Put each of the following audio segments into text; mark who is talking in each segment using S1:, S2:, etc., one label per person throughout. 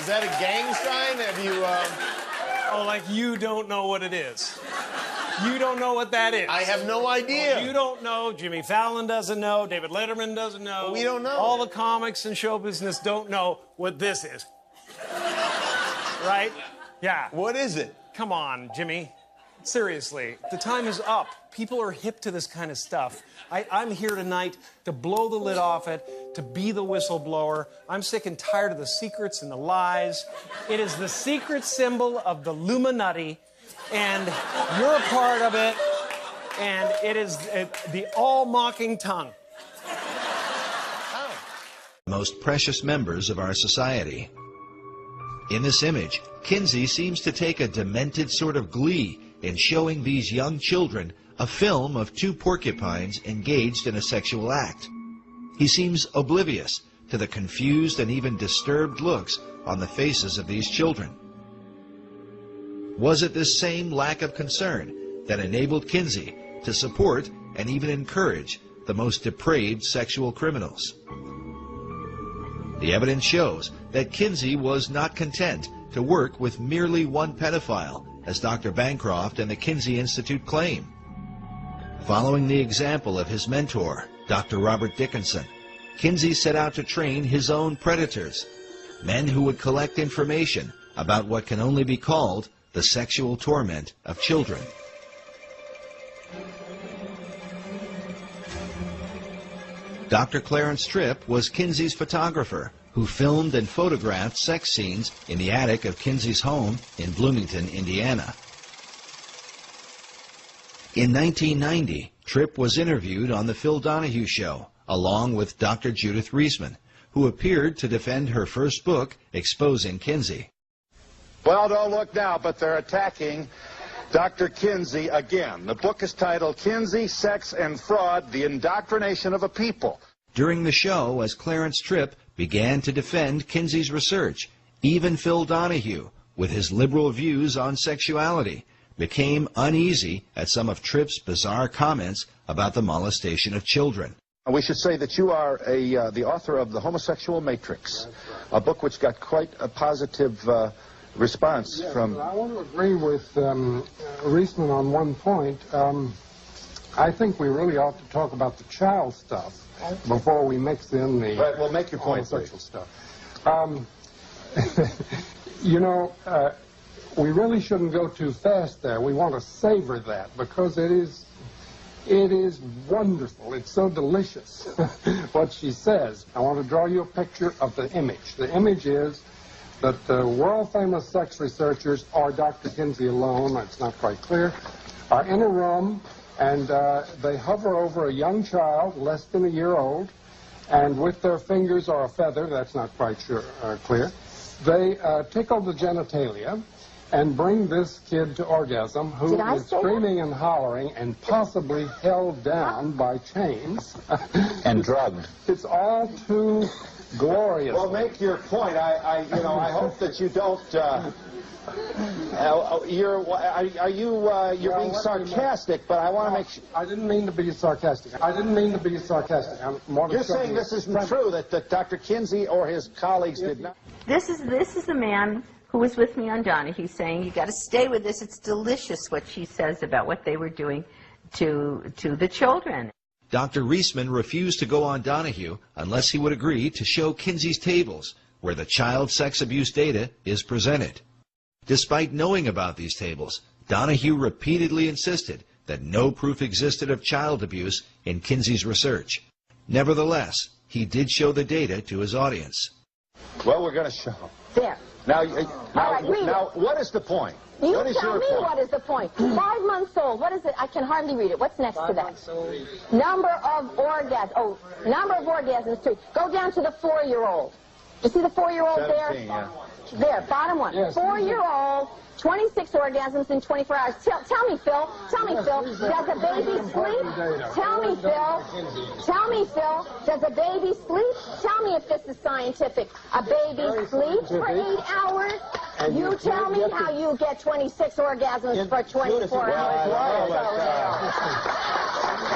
S1: Is that a gang sign? Have you,
S2: Oh, like you don't know what it is. You don't know what that is.
S1: I have no idea.
S2: You don't know. Jimmy Fallon doesn't know. David Letterman doesn't know.
S1: We don't know.
S2: All the comics and show business don't know what this is. Right? Yeah.
S1: What is it?
S2: Come on, Jimmy. Seriously, the time is up. People are hip to this kind of stuff. I'm here tonight to blow the lid off it, to be the whistleblower. I'm sick and tired of the secrets and the lies. It is the secret symbol of the Illuminati, and you're a part of it, and it is the all-mocking tongue.
S3: Most precious members of our society. In this image, Kinsey seems to take a demented sort of glee in showing these young children a film of two porcupines engaged in a sexual act. He seems oblivious to the confused and even disturbed looks on the faces of these children. Was it this same lack of concern that enabled Kinsey to support and even encourage the most depraved sexual criminals? The evidence shows that Kinsey was not content to work with merely one pedophile, as Dr. Bancroft and the Kinsey Institute claim. Following the example of his mentor, Dr. Robert Dickinson, Kinsey set out to train his own predators, men who would collect information about what can only be called the sexual torment of children. Dr. Clarence Tripp was Kinsey's photographer, who filmed and photographed sex scenes in the attic of Kinsey's home in Bloomington, Indiana. In 1990, Tripp was interviewed on The Phil Donahue Show, along with Dr. Judith Reisman, who appeared to defend her first book, exposing Kinsey.
S4: Well, don't look now, but they're attacking Dr. Kinsey again. The book is titled Kinsey, Sex and Fraud, The Indoctrination of a People.
S3: During the show, as Clarence Tripp began to defend Kinsey's research, even Phil Donahue, with his liberal views on sexuality, became uneasy at some of Tripp's bizarre comments about the molestation of children.
S4: We should say that you are the author of The Homosexual Matrix, a book which got quite a positive response from...
S5: I want to agree with Reisman on one point. I think we really ought to talk about the child stuff before we mix in the
S4: right, well, make your point,
S5: homosexual stuff. You know, we really shouldn't go too fast there. We want to savor that because it is wonderful. It's so delicious what she says. I want to draw you a picture of the image. The image is that the world-famous sex researchers, or Dr. Kinsey alone, that's not quite clear, are in a room, and they hover over a young child, less than a year old, and with their fingers or a feather, that's not quite clear, they tickle the genitalia and bring this kid to orgasm, who is screaming and hollering and possibly held down by chains.
S4: And drugged.
S5: It's all too glorious.
S4: Well, make your point. I hope that you don't. You're being sarcastic, but I want to make sure.
S5: I didn't mean to be sarcastic.
S4: You're saying this isn't true, that Dr. Kinsey or his colleagues did not.
S6: This is the man who was with me on Donahue saying, you got to stay with this. It's delicious what she says about what they were doing to the children.
S3: Dr. Reisman refused to go on Donahue unless he would agree to show Kinsey's tables, where the child sex abuse data is presented. Despite knowing about these tables, Donahue repeatedly insisted that no proof existed of child abuse in Kinsey's research. Nevertheless, he did show the data to his audience.
S4: Well, we're going to show.
S7: There.
S4: Now, what is the point?
S7: You tell me what is the point. 5 months old. What is it? I can hardly read it. What's next to that? Number of orgasms. Oh, number of orgasms, too. Go down to the 4-year-old. You see the 4-year-old there?
S4: Yeah.
S7: There, bottom one.
S5: Yes.
S7: 4-year-old, 26 orgasms in 24 hours. Tell me, Phil. Does a baby sleep? Tell me, Phil. Does a baby sleep? Tell me if this is scientific. A baby sleeps for 8 hours? You tell me how you get 26 orgasms for 24 hours.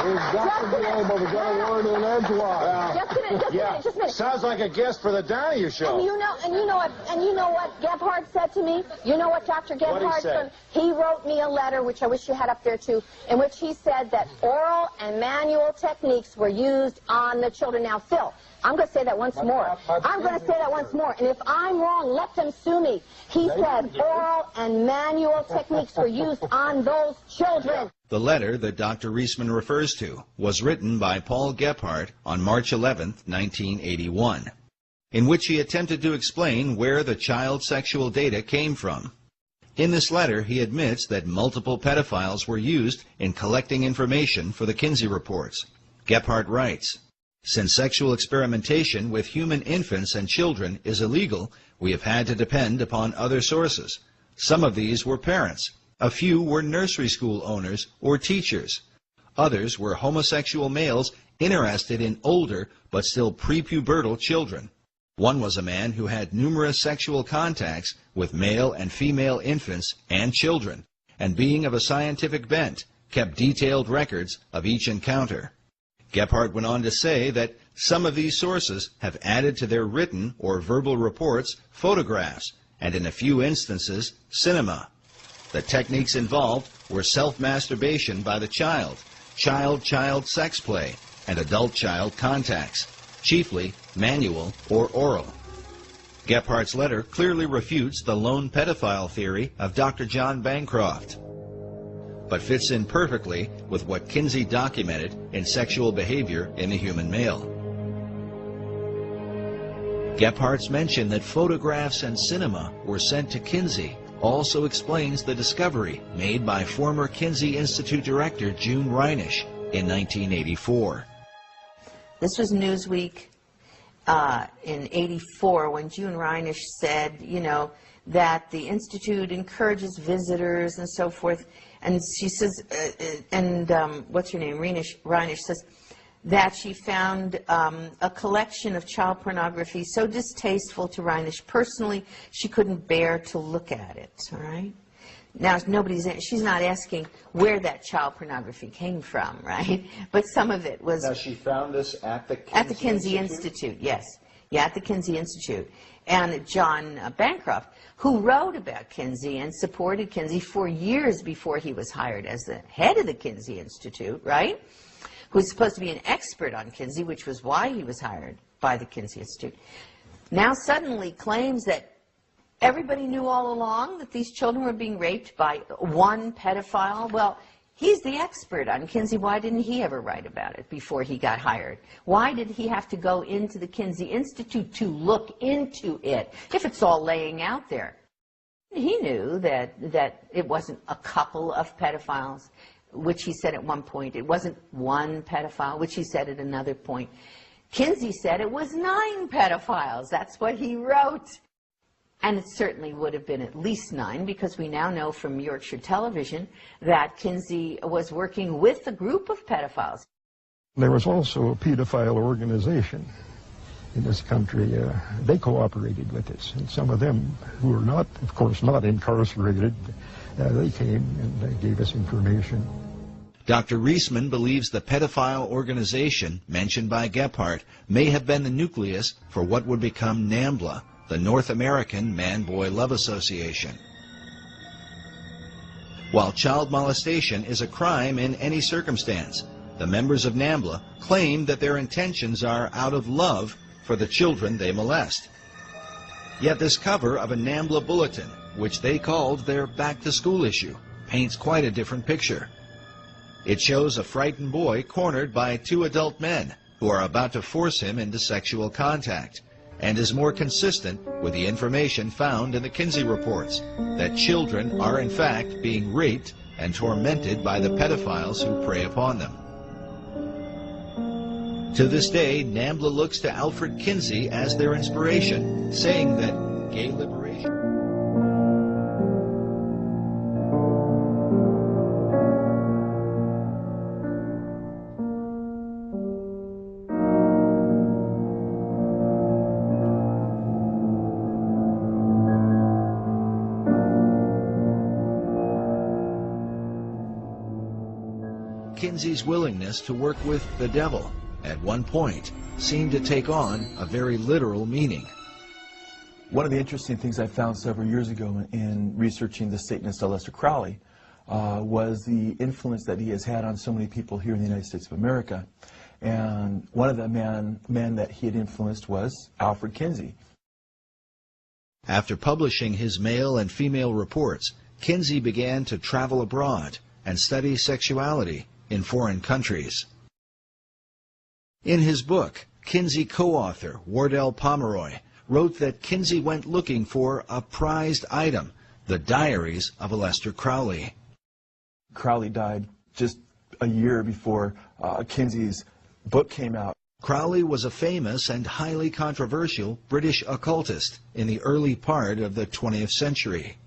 S5: We've got to be able to get a word in edgewise.
S7: Just a minute, just a minute.
S4: Sounds like a guest for the Donahue Show.
S7: And you know what Gebhardt said to me? You know what Dr. Gebhardt said? He wrote me a letter, which I wish you had up there too, in which he said that oral and manual techniques were used on the children. Now, Phil, I'm going to say that once more. I'm going to say that once more. And if I'm wrong, let them sue me. He said oral and manual techniques were used on those children.
S3: The letter that Dr. Reisman refers to was written by Paul Gebhardt on March 11, 1981, in which he attempted to explain where the child sexual data came from. In this letter, he admits that multiple pedophiles were used in collecting information for the Kinsey reports. Gebhardt writes, "Since sexual experimentation with human infants and children is illegal, we have had to depend upon other sources. Some of these were parents. A few were nursery school owners or teachers. Others were homosexual males interested in older but still prepubertal children. One was a man who had numerous sexual contacts with male and female infants and children, and being of a scientific bent, kept detailed records of each encounter." Gebhardt went on to say that some of these sources have added to their written or verbal reports photographs, and in a few instances, cinema. The techniques involved were self-masturbation by the child, child-child sex play, and adult-child contacts, chiefly manual or oral. Gephardt's letter clearly refutes the lone pedophile theory of Dr. John Bancroft, but fits in perfectly with what Kinsey documented in sexual behavior in the human male. Gephardt's mention that photographs and cinema were sent to Kinsey also explains the discovery made by former Kinsey Institute director June Reinisch in 1984.
S6: This was Newsweek in '84 when June Reinisch said, you know, that the Institute encourages visitors and so forth. And she says, what's her name, Reinisch says that she found a collection of child pornography so distasteful to Reinisch personally, she couldn't bear to look at it, all right? Now, she's not asking where that child pornography came from, right? But some of it was...
S3: Now, she found this at the
S6: Kinsey Institute, yes. Yeah, at the Kinsey Institute. And John Bancroft, who wrote about Kinsey and supported Kinsey for years before he was hired as the head of the Kinsey Institute, right? Who's supposed to be an expert on Kinsey, which was why he was hired by the Kinsey Institute, now suddenly claims that everybody knew all along that these children were being raped by one pedophile. Well, he's the expert on Kinsey. Why didn't he ever write about it before he got hired? Why did he have to go into the Kinsey Institute to look into it if it's all laying out there? He knew that it wasn't a couple of pedophiles, which he said at one point. It wasn't one pedophile, which he said at another point. Kinsey said it was 9 pedophiles. That's what he wrote. And it certainly would have been at least 9, because we now know from Yorkshire Television that Kinsey was working with a group of pedophiles.
S8: There was also a pedophile organization in this country. They cooperated with us, and some of them who were not, of course, not incarcerated, they came and they gave us information.
S3: Dr. Reisman believes the pedophile organization mentioned by Gebhardt may have been the nucleus for what would become NAMBLA, the North American Man-Boy Love Association. While child molestation is a crime in any circumstance, the members of NAMBLA claim that their intentions are out of love for the children they molest. Yet this cover of a NAMBLA bulletin, which they called their back-to-school issue, paints quite a different picture. It shows a frightened boy cornered by 2 adult men who are about to force him into sexual contact, and is more consistent with the information found in the Kinsey reports, that children are in fact being raped and tormented by the pedophiles who prey upon them. To this day, NAMBLA looks to Alfred Kinsey as their inspiration, saying that gay liberation... Kinsey's willingness to work with the devil, at one point, seemed to take on a very literal meaning.
S9: One of the interesting things I found several years ago in researching the Satanist Aleister Crowley was the influence that he has had on so many people here in the United States of America. And one of the men that he had influenced was Alfred Kinsey.
S3: After publishing his male and female reports, Kinsey began to travel abroad and study sexuality in foreign countries. In his book, Kinsey co-author Wardell Pomeroy wrote that Kinsey went looking for a prized item, the diaries of Aleister Crowley.
S9: Crowley died just a year before Kinsey's book came out.
S3: Crowley was a famous and highly controversial British occultist in the early part of the 20th century.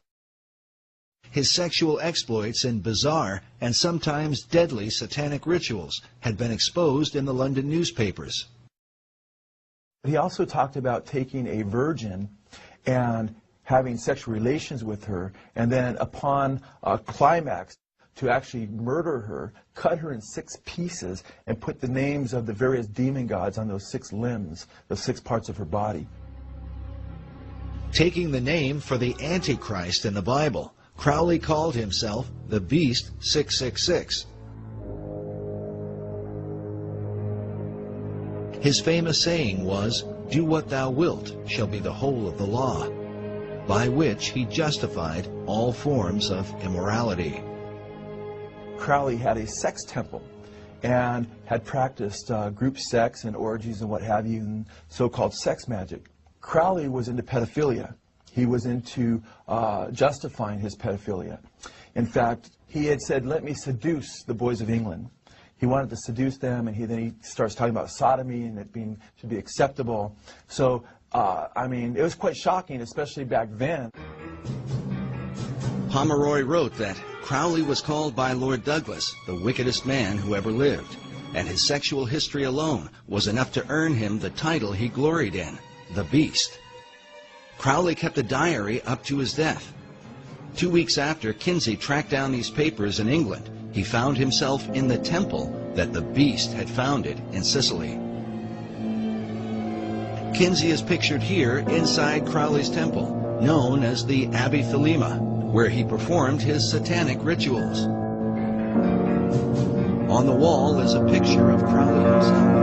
S3: His sexual exploits in bizarre and sometimes deadly satanic rituals had been exposed in the London newspapers.
S9: He also talked about taking a virgin and having sexual relations with her, and then upon a climax to actually murder her, cut her in 6 pieces, and put the names of the various demon gods on those 6 limbs, those 6 parts of her body.
S3: Taking the name for the Antichrist in the Bible, Crowley called himself the Beast 666. His famous saying was, "Do what thou wilt shall be the whole of the law," by which he justified all forms of immorality.
S9: Crowley had a sex temple and had practiced group sex and orgies and what have you, and so-called sex magic. Crowley was into pedophilia. He was into justifying his pedophilia. In fact, he had said, "Let me seduce the boys of England." He wanted to seduce them, and then he starts talking about sodomy and it should be acceptable. So, I mean, it was quite shocking, especially back then.
S3: Pomeroy wrote that Crowley was called by Lord Douglas the wickedest man who ever lived, and his sexual history alone was enough to earn him the title he gloried in, the Beast. Crowley kept a diary up to his death. 2 weeks after Kinsey tracked down these papers in England, he found himself in the temple that the Beast had founded in Sicily. Kinsey is pictured here inside Crowley's temple, known as the Abbey Thelema, where he performed his satanic rituals. On the wall is a picture of Crowley himself.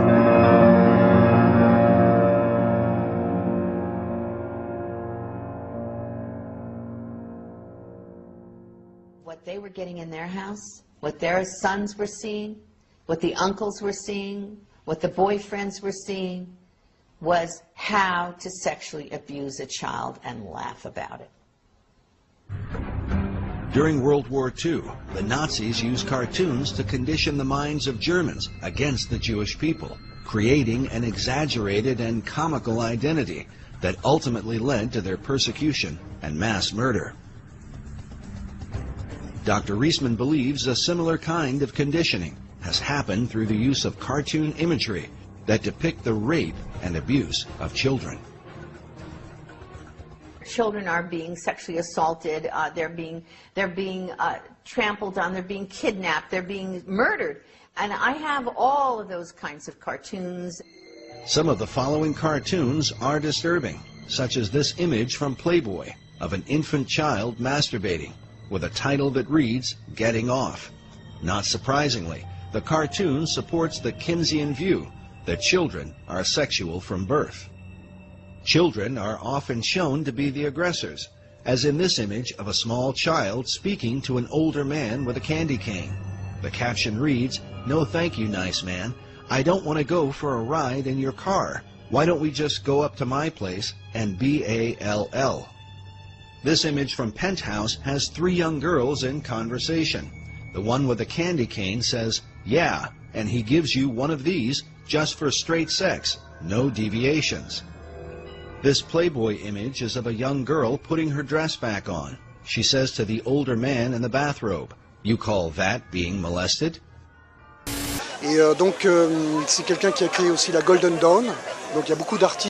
S6: What they were getting in their house, what their sons were seeing, what the uncles were seeing, what the boyfriends were seeing, was how to sexually abuse a child and laugh about it.
S3: During World War II, the Nazis used cartoons to condition the minds of Germans against the Jewish people, creating an exaggerated and comical identity that ultimately led to their persecution and mass murder. Dr. Reisman believes a similar kind of conditioning has happened through the use of cartoon imagery that depict the rape and abuse of children.
S6: Children are being sexually assaulted, they're being trampled on, they're being kidnapped, they're being murdered. And I have all of those kinds of cartoons.
S3: Some of the following cartoons are disturbing, such as this image from Playboy of an infant child masturbating, with a title that reads, "Getting Off." Not surprisingly, the cartoon supports the Kinseyan view that children are sexual from birth. Children are often shown to be the aggressors, as in this image of a small child speaking to an older man with a candy cane. The caption reads, "No thank you, nice man. I don't want to go for a ride in your car. Why don't we just go up to my place and BALL?" This image from Penthouse has 3 young girls in conversation. The one with the candy cane says, "Yeah, and he gives you one of these just for straight sex, no deviations." This Playboy image is of a young girl putting her dress back on. She says to the older man in the bathrobe, "You call that being molested?"
S10: Et donc c'est quelqu'un qui a créé aussi la Golden Dawn. Donc il y a beaucoup d'artistes